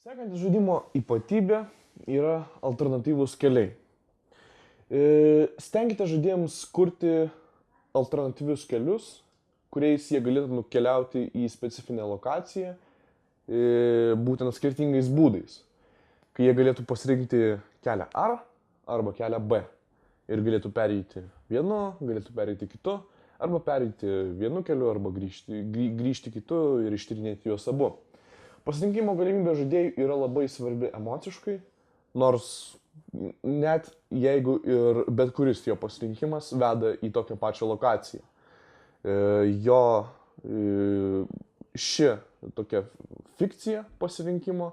Sekantis žaidimo ypatybė yra alternatyvūs keliai. Stenkite žaidėjams kurti alternatyvius kelius, kuriais jie galėtų nukeliauti į specifinę lokaciją, būtent skirtingais būdais. Kai jie galėtų pasirinkti kelią A arba kelią B. Ir galėtų pereiti vienu, galėtų pereiti kitu, arba pereiti vienu keliu, arba grįžti kitu ir ištyrinėti juos abu. Pasirinkimo galimybė žaidėjų yra labai svarbi emociškai, nors net jeigu ir bet kuris jo pasirinkimas veda į tokią pačią lokaciją. Ši tokia fikcija pasirinkimo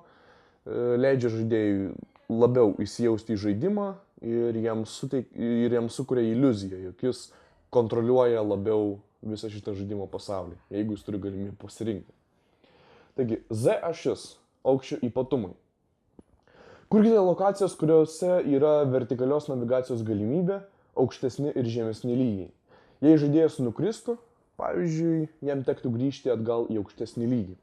leidžia žaidėjui labiau įsijausti į žaidimą ir jam sukuria iliuziją, jog jis kontroliuoja labiau visą šitą žaidimo pasaulį, jeigu jis turi galimybę pasirinkti. Taigi, Z ašis – aukščio ypatumai. Kurkite lokacijas, kuriuose yra vertikalios navigacijos galimybė, aukštesni ir žemesni lygiai. Jei žaidėjas nukristų, pavyzdžiui, jam tektų grįžti atgal į aukštesnį lygį.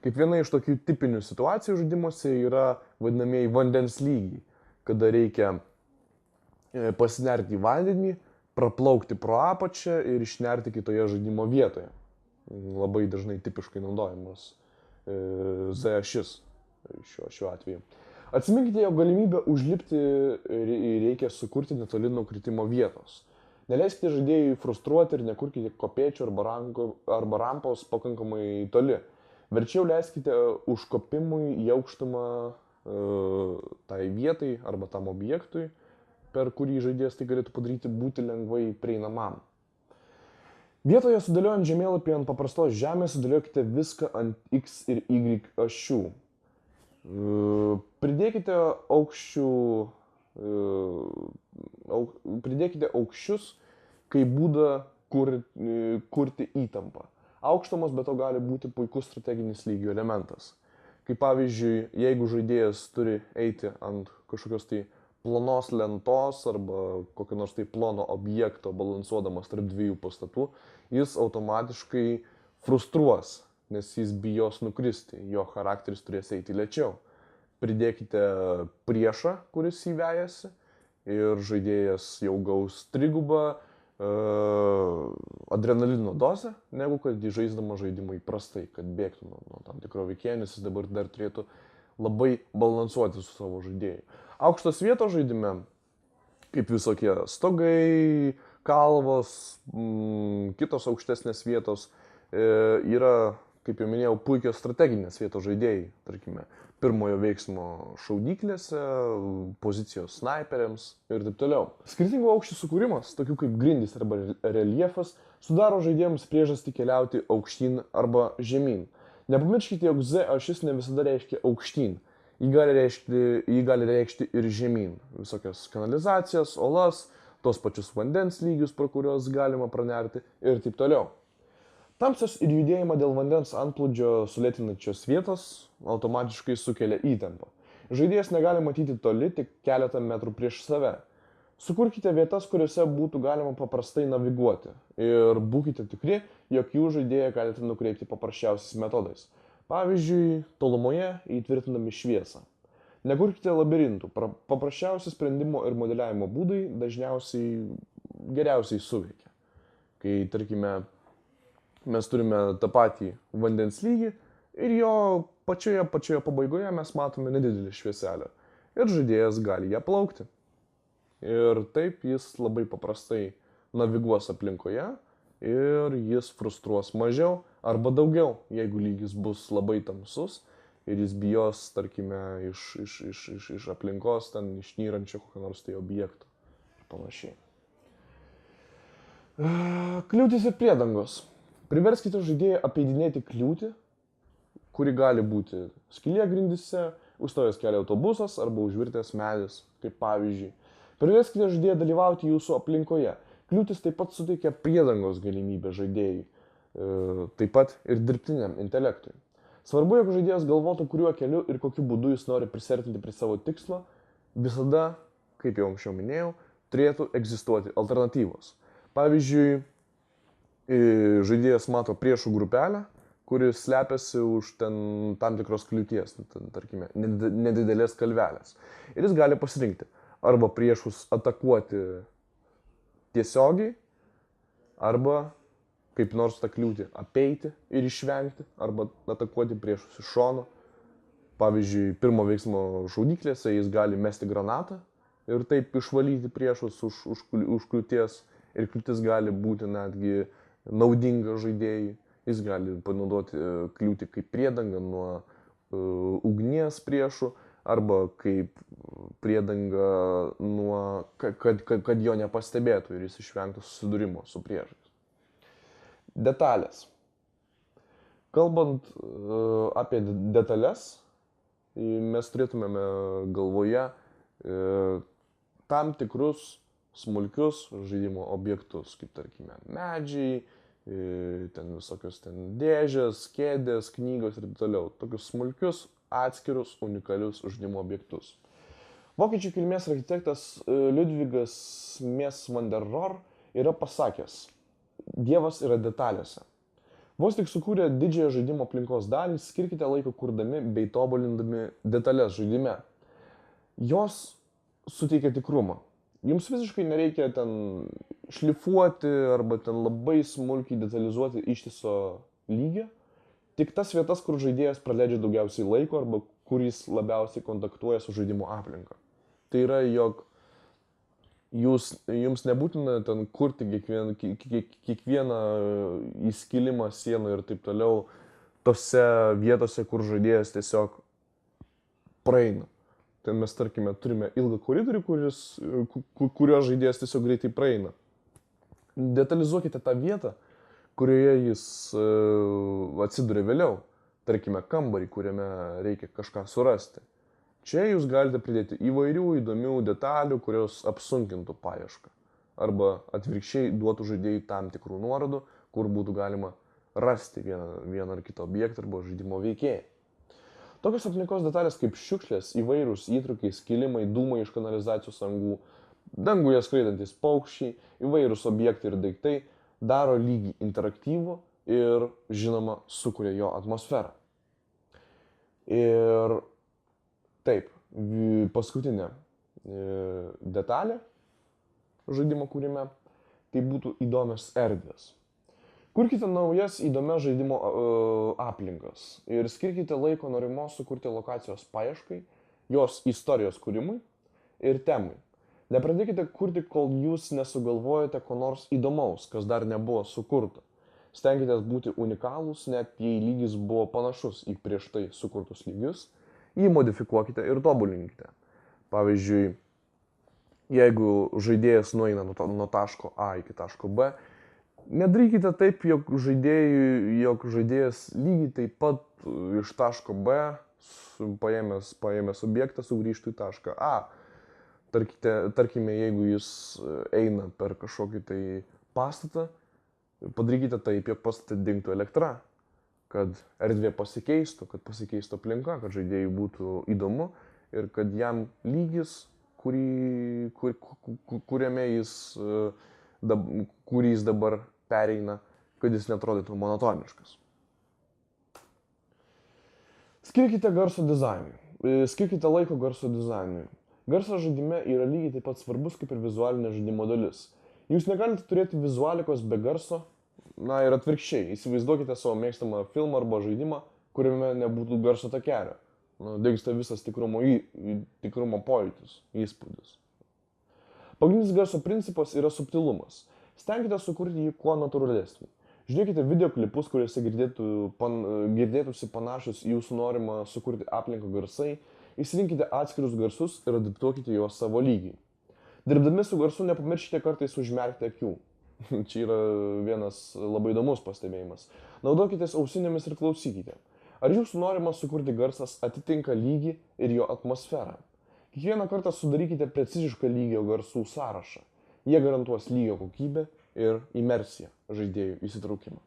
Kaip viena iš tokių tipinių situacijų žaidimuose yra vadinamieji vandens lygiai, kada reikia pasinerti į vandenį, praplaukti pro apačią ir išnerti kitoje žaidimo vietoje. Labai dažnai tipiškai naudojamas Z ašis šiuo atveju. Atsiminkite, jog galimybę užlipti reikia sukurti netoli nuo kritimo vietos. Neleiskite žaidėjui frustruoti ir nekurkite kopėčių arba rampos pakankamai toli. Verčiau leiskite užkopimui į aukštumą tai vietai arba tam objektui, per kurį žaidėjas tai galėtų padaryti, būti lengvai prieinamam. Vietoje sudėliojant žemėlapį ant paprastos žemės, sudėliokite viską ant X ir Y ašių. Pridėkite aukščius kaip būdą kurti įtampą. Aukštumas be to gali būti puikus strateginis lygio elementas. Kaip pavyzdžiui, jeigu žaidėjas turi eiti ant kažkokios tai plonos lentos arba kokio nors tai plono objekto balansuodamas tarp dviejų pastatų, jis automatiškai frustruos, nes jis bijos nukristi, jo charakteris turės eiti lėčiau. Pridėkite priešą, kuris įvejasi, ir žaidėjas jau gaus trigubą adrenalino dozę, negu kad žaisdama žaidimą įprastai, kad bėgtų nuo tam tikro veikėjo, nes jis dabar dar turėtų labai balansuoti su savo žaidėjai. Aukštos vietos žaidime, kaip visokie stogai, kalvos, kitos aukštesnės vietos, yra, kaip jau minėjau, puikios strateginės vietos žaidėjai, tarkime, pirmojo veiksmo šaudyklėse, pozicijos snaiperiams ir taip toliau. Skirtingų aukščių sukūrimas, tokių kaip grindys arba reljefas, sudaro žaidėjams priežastį keliauti aukštyn arba žemyn. Nepamirškite, jog Z ašis ne visada reiškia aukštyn. Jį gali reikšti ir žemyn. Visokias kanalizacijas, olas, tos pačius vandens lygius, pro kuriuos galima pranerti ir taip toliau. Tamsios ir judėjimą dėl vandens antplūdžio sulėtinančios vietos automatiškai sukelia įtampą. Žaidėjas negali matyti toli, tik keletą metrų prieš save. Sukurkite vietas, kuriuose būtų galima paprastai naviguoti ir būkite tikri, jog jų žaidėją galite nukreipti paprasčiausiais metodais. Pavyzdžiui, tolumoje įtvirtinami šviesą. Nekurkite labirintų, paprasčiausi sprendimo ir modeliavimo būdai geriausiai suveikia. Kai, tarkime, mes turime tą patį vandens lygį ir jo pačioje pabaigoje mes matome nedidelį švieselę ir žaidėjas gali ją plaukti. Ir taip jis labai paprastai naviguos aplinkoje ir jis frustruos mažiau arba daugiau, jeigu lygis bus labai tamsus ir jis bijos, tarkime, iš aplinkos ten išnyrančio kokio nors tai objekto ir panašiai. Kliūtis ir priedangos. Priverskite žaidėją apeidinėti kliūtį, kuri gali būti skylė grindyse, užstojęs kelio autobusas arba užvirtęs medis, kaip pavyzdžiui. Priverskite žaidėją dalyvauti jūsų aplinkoje. Kliūtis taip pat suteikia priedangos galimybę žaidėjui, taip pat ir dirbtiniam intelektui. Svarbu, jog žaidėjas galvotų, kuriuo keliu ir kokiu būdu jis nori prisertinti prie savo tikslo. Visada, kaip jau anksčiau minėjau, turėtų egzistuoti alternatyvos. Pavyzdžiui, žaidėjas mato priešų grupelę, kuris slepiasi už tam tikros kliūties, tarkime, nedidelės kalvelės. Ir jis gali pasirinkti arba priešus atakuoti tiesiogiai, arba kaip nors tą kliūtį apeiti ir išvengti, arba atakuoti priešus iš šono. Pavyzdžiui, pirmo veiksmo šaudyklėse jis gali mesti granatą ir taip išvalyti priešus už kliūties. Ir kliūtis gali būti netgi naudinga žaidėjai. Jis gali panaudoti kliūtį kaip priedangą nuo ugnies priešų arba kaip priedangą nuo, kad jo nepastebėtų ir jis išvengtų susidūrimo su priešais. Detalės. Kalbant apie detalės, mes turėtumėme galvoje tam tikrus smulkius žaidimo objektus, kaip tarkime medžiai, ten visokios dėžės, kėdės, knygos ir taip toliau. Tokius smulkius, atskirus, unikalius žaidimo objektus. Vokiečių kilmės architektas Liudvigas Mies van der Rohe yra pasakęs: Dievas yra detalėse. Vos tik sukūrę didžiąją žaidimo aplinkos dalį, skirkite laiko kurdami bei tobulindami detalės žaidime. Jos suteikia tikrumą. Jums visiškai nereikia ten šlifuoti arba ten labai smulkiai detalizuoti ištiso lygio. Tik tas vietas, kur žaidėjas praleidžia daugiausiai laiko arba kur jis labiausiai kontaktuoja su žaidimo aplinka. Tai yra, jog jums nebūtina ten kurti kiekvieną įskilimą sienų ir taip toliau tose vietose, kur žaidėjas tiesiog praeina. Tai mes, tarkime, turime ilgą koridorių, kurio žaidėjas tiesiog greitai praeina. Detalizuokite tą vietą, kurioje jis atsiduria vėliau. Tarkime, kambarį, kuriame reikia kažką surasti. Čia jūs galite pridėti įvairių įdomių detalių, kurios apsunkintų paiešką. Arba atvirkščiai duotų žaidėjui tam tikrų nuorodų, kur būtų galima rasti vieną ar kitą objektą arba žaidimo veikėją. Tokios aplinkos detalės kaip šiukšlės, įvairūs įtrukiai, skilimai, dūmai iš kanalizacijos angų, danguje skraidantis paukščiai, įvairūs objektai ir daiktai daro lygį interaktyvų ir, žinoma, sukuria jo atmosferą. Ir taip, paskutinė detalė žaidimo kūrime, tai būtų įdomios erdvės. Kurkite naujas įdomias žaidimo aplinkas ir skirkite laiko norimos sukurti lokacijos paieškai, jos istorijos kūrimui ir temai. Nepradėkite kurti, kol jūs nesugalvojate ko nors įdomaus, kas dar nebuvo sukurta. Stenkitės būti unikalūs, net jei lygis buvo panašus į prieš tai sukurtus lygius, jį modifikuokite ir tobulinkite. Pavyzdžiui, jeigu žaidėjas nueina nuo taško A iki taško B, nedarykite taip, jog žaidėjas lygiai taip pat iš taško B, paėmęs objektą, sugrįžtų į tašką A. Tarkime, jeigu jis eina per kažkokį tai pastatą, padarykite taip, jog pastate dingtų elektra, kad erdvė pasikeistų, kad pasikeistų aplinka, kad žaidėjui būtų įdomu ir kad jam lygis, kuriame kurį jis dabar pereina, kad jis neatrodytų monotoniškas. Skirkite garso dizainui. Skirkite laiko garso dizainui. Garsas žaidime yra lygiai taip pat svarbus kaip ir vizualinė žaidimo dalis. Jūs negalite turėti vizualikos be garso, ir atvirkščiai. Įsivaizduokite savo mėgstamą filmą arba žaidimą, kuriame nebūtų garso takelio. Dingsta visas tikrumo pojūtis, įspūdis. Pagrindinis garso principas yra subtilumas. Stenkite sukurti jį kuo natūralesnį. Žiūrėkite videoklipus, kuriuose girdėtųsi panašus į jūsų norimą sukurti aplinką garsai, įsirinkite atskirus garsus ir adaptuokite juos savo lygiai. Dirbdami su garsu nepamirškite kartais užmerkti akių. Čia yra vienas labai įdomus pastebėjimas. Naudokitės ausinėmis ir klausykite. Ar jūsų norimas sukurti garsas atitinka lygį ir jo atmosferą? Kiekvieną kartą sudarykite precizišką lygio garsų sąrašą. Jie garantuos lygio kokybę ir imersiją žaidėjų įsitraukimą.